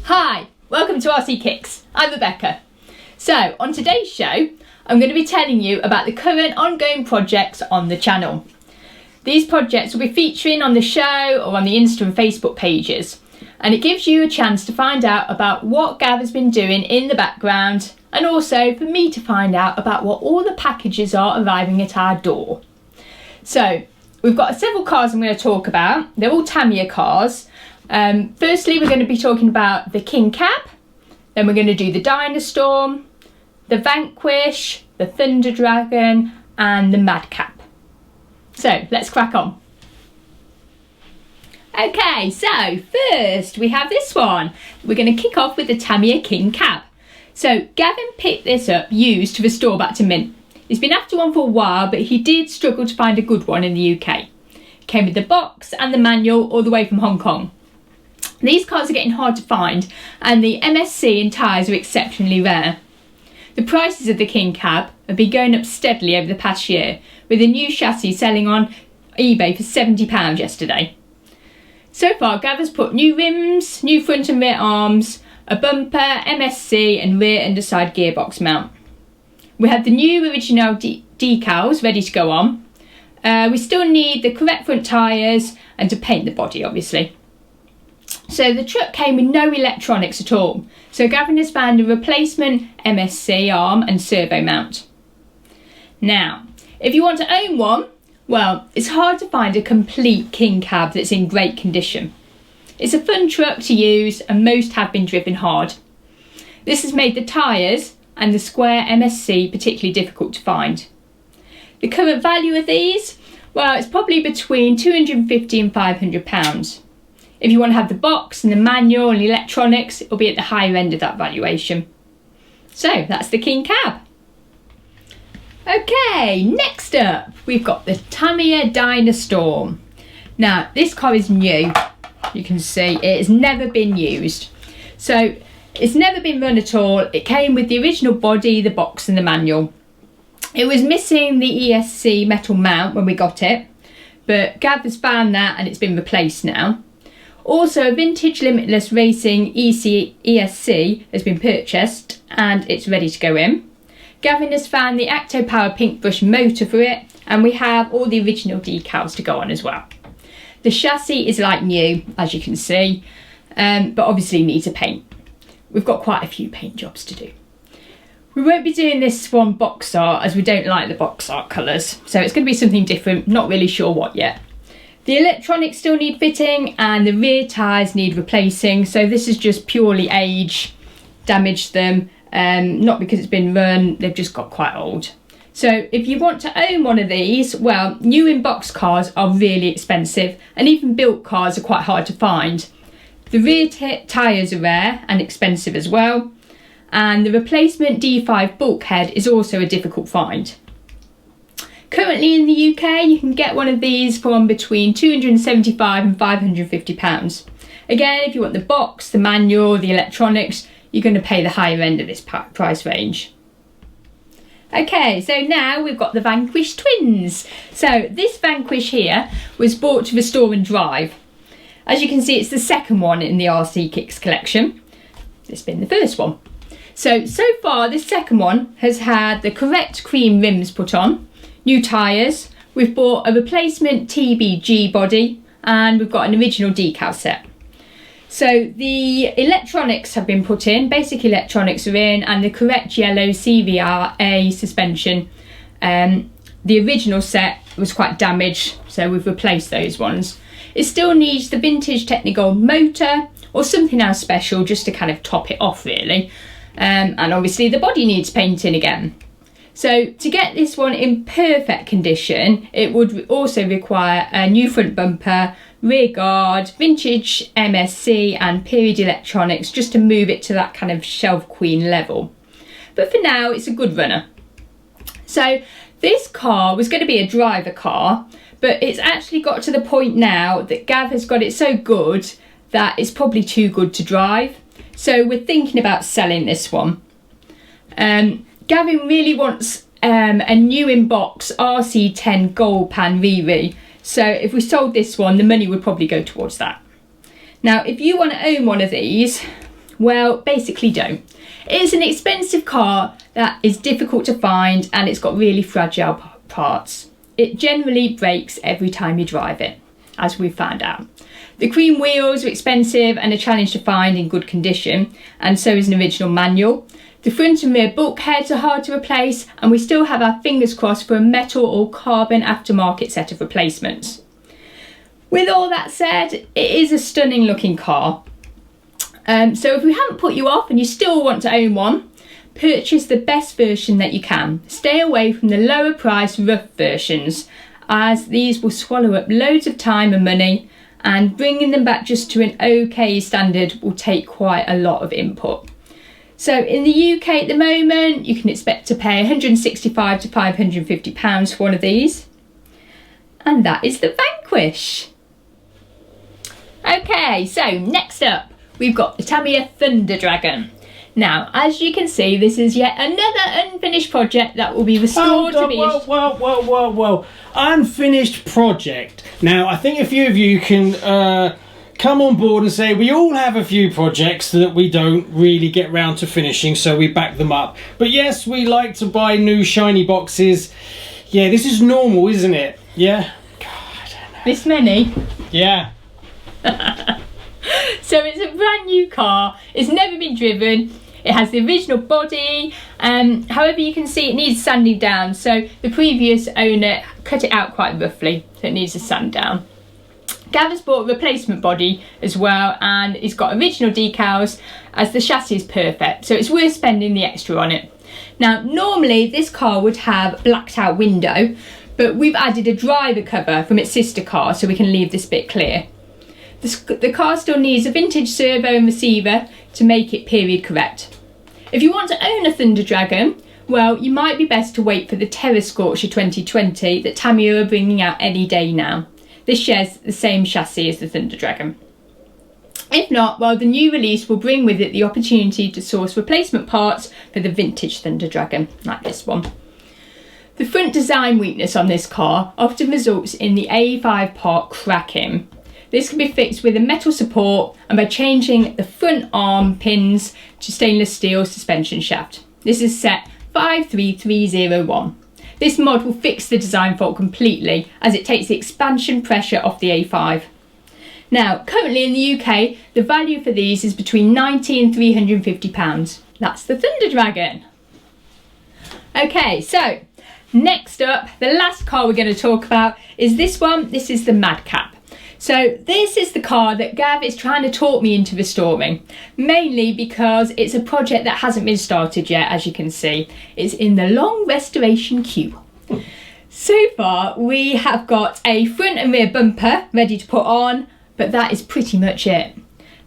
Hi, welcome to RCKicks. I'm Rebecca. So, on today's show, I'm going to be telling you about the current ongoing projects on the channel. These projects will be featuring on the show or on the Insta and Facebook pages, and it gives you a chance to find out about what Gav has been doing in the background, and also for me to find out about what all the packages are arriving at our door. So, we've got several cars I'm going to talk about. They're all Tamiya cars. Firstly, we're going to be talking about the King Cab, then we're going to do the Dyna Storm, the Vanquish, the Thunder Dragon and the Madcap. So let's crack on. Okay, so first we have this one. We're going to kick off with the Tamiya King Cab. So Gavin picked this up used to restore back to mint. He's been after one for a while, but he did struggle to find a good one in the UK. It came with the box and the manual all the way from Hong Kong. These cars are getting hard to find, and the MSC and tyres are exceptionally rare. The prices of the King Cab have been going up steadily over the past year, with a new chassis selling on eBay for £70 yesterday. So far, Gav has put new rims, new front and rear arms, a bumper, MSC and rear underside gearbox mount. We have the new original decals ready to go on. We still need the correct front tyres and to paint the body, obviously. So the truck came with no electronics at all, so Gavin has found a replacement MSC arm and servo mount. Now, if you want to own one, well, it's hard to find a complete King Cab that's in great condition. It's a fun truck to use and most have been driven hard. This has made the tyres and the square MSC particularly difficult to find. The current value of these, well, it's probably between £250 and £500. If you want to have the box and the manual and the electronics, it'll be at the higher end of that valuation. So that's the King Cab. Okay, next up we've got the Tamiya Dyna Storm. Now this car is new. You can see it has never been used. So it's never been run at all. It came with the original body, the box and the manual. It was missing the ESC metal mount when we got it, but Gav has found that and it's been replaced now. Also, a vintage limitless racing ESC has been purchased and it's ready to go in. Gavin has found the Acto Power pink brush motor for it, and we have all the original decals to go on as well. The chassis is like new, as you can see, but obviously needs a paint. We've got quite a few paint jobs to do. We won't be doing this one box art as we don't like the box art colours, so it's going to be something different, not really sure what yet. The electronics still need fitting and the rear tyres need replacing, so this is just purely age, damaged them, not because it's been run, they've just got quite old. So if you want to own one of these, well, new in box cars are really expensive and even built cars are quite hard to find. The rear tyres are rare and expensive as well, and the replacement D5 bulkhead is also a difficult find. Currently in the UK, you can get one of these from between £275 and £550. Again, if you want the box, the manual, the electronics, you're going to pay the higher end of this price range. Okay, so now we've got the Vanquish twins. So this Vanquish here was bought to restore and drive. As you can see, it's the second one in the RCKicks collection. This has been the first one. So far, this second one has had the correct cream rims put on, new tyres, we've bought a replacement TBG body, and we've got an original decal set. So the electronics have been put in, basic electronics are in, and the correct yellow CVRA suspension. The original set was quite damaged, so we've replaced those ones. It still needs the vintage Technigold motor or something else special just to kind of top it off really. And obviously the body needs painting again. So to get this one in perfect condition, it would also require a new front bumper, rear guard, vintage MSC and period electronics just to move it to that kind of shelf queen level. But for now, it's a good runner. So this car was going to be a driver car, but it's actually got to the point now that Gav has got it so good that it's probably too good to drive. So we're thinking about selling this one. Gavin really wants a new in-box RC10 gold pan Riri. So if we sold this one, the money would probably go towards that. Now, if you want to own one of these, Well, basically don't. It's an expensive car that is difficult to find and it's got really fragile parts. It generally breaks every time you drive it, as we've found out. The cream wheels are expensive and a challenge to find in good condition, and so is an original manual. The front and rear bulkheads are hard to replace, and we still have our fingers crossed for a metal or carbon aftermarket set of replacements. With all that said, it is a stunning looking car. So if we haven't put you off and you still want to own one, purchase the best version that you can. Stay away from the lower price rough versions, as these will swallow up loads of time and money, and bringing them back just to an okay standard will take quite a lot of input. So in the UK at the moment, you can expect to pay £165 to £550 for one of these. And that is the Vanquish. Okay, so next up, we've got the Tamiya Thunder Dragon. Now, as you can see, this is yet another unfinished project that will be restored to be... Whoa. Unfinished project. Now, I think a few of you can come on board and say we all have a few projects that we don't really get round to finishing, so we back them up. But yes, we like to buy new shiny boxes. Yeah, this is normal, isn't it? Yeah? God, I don't know. This many? Yeah. So it's a brand new car. It's never been driven. It has the original body. However, you can see it needs sanding down. So the previous owner cut it out quite roughly, so it needs a sand down. Gavin's bought a replacement body as well, and it's got original decals as the chassis is perfect, so it's worth spending the extra on it. Now, normally this car would have blacked out window, but we've added a driver cover from its sister car so we can leave this bit clear. The car still needs a vintage servo and receiver to make it period correct. If you want to own a Thunder Dragon, well, you might be best to wait for the Terra Scorcher 2020 that Tamiya are bringing out any day now. This shares the same chassis as the Thunder Dragon. If not, well, the new release will bring with it the opportunity to source replacement parts for the vintage Thunder Dragon, like this one. The front design weakness on this car often results in the A5 part cracking. This can be fixed with a metal support and by changing the front arm pins to stainless steel suspension shaft. This is set 53301. This mod will fix the design fault completely as it takes the expansion pressure off the A5. Now, currently in the UK, the value for these is between £90 and £350. That's the Thunder Dragon. Okay, so next up, the last car we're going to talk about is this one. This is the Madcap. So this is the car that Gav is trying to talk me into restoring, mainly because it's a project that hasn't been started yet, as you can see. It's in the long restoration queue. So far, we have got a front and rear bumper ready to put on, but that is pretty much it.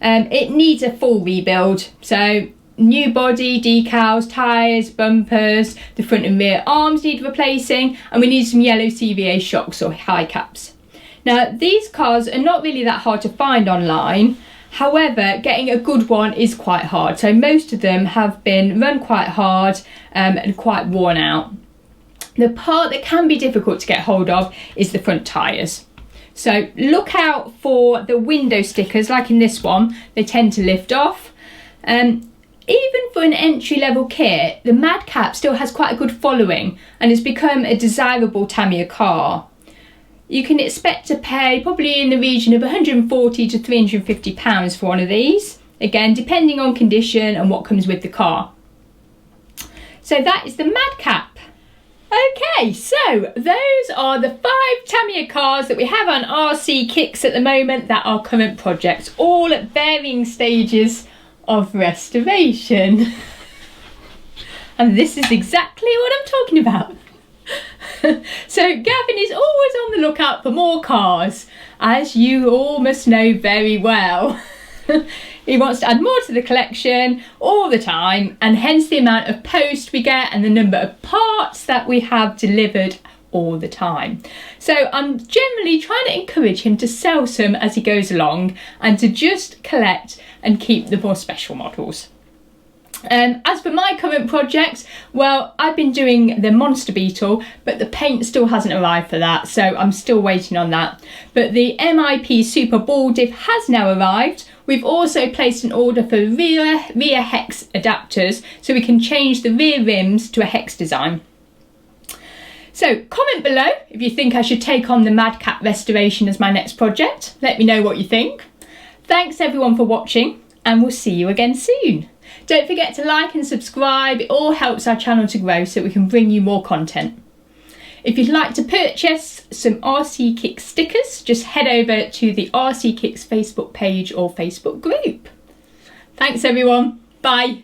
It needs a full rebuild, so new body, decals, tyres, bumpers, the front and rear arms need replacing, and we need some yellow CVA shocks or high caps. Now, these cars are not really that hard to find online. However, getting a good one is quite hard. So most of them have been run quite hard and quite worn out. The part that can be difficult to get hold of is the front tyres. So look out for the window stickers, like in this one. They tend to lift off. Even for an entry-level kit, the Madcap still has quite a good following and has become a desirable Tamiya car. You can expect to pay probably in the region of £140 to £350 for one of these. Again, depending on condition and what comes with the car. So that is the Madcap. Okay, so those are the 5 Tamiya cars that we have on RCKicks at the moment that are current projects, all at varying stages of restoration. And this is exactly what I'm talking about. So Gavin is always on the lookout for more cars, as you all must know very well. He wants to add more to the collection all the time, and hence the amount of post we get and the number of parts that we have delivered all the time. So I'm generally trying to encourage him to sell some as he goes along and to just collect and keep the more special models. As for my current projects, well, I've been doing the Monster Beetle, but the paint still hasn't arrived for that, so I'm still waiting on that. But the MIP Super Ball Diff has now arrived. We've also placed an order for rear hex adapters, so we can change the rear rims to a hex design. So comment below if you think I should take on the Madcap restoration as my next project. Let me know what you think. Thanks everyone for watching, and we'll see you again soon. Don't forget to like and subscribe, it all helps our channel to grow so we can bring you more content. If you'd like to purchase some RCKicks stickers, just head over to the RCKicks Facebook page or Facebook group. Thanks everyone, bye.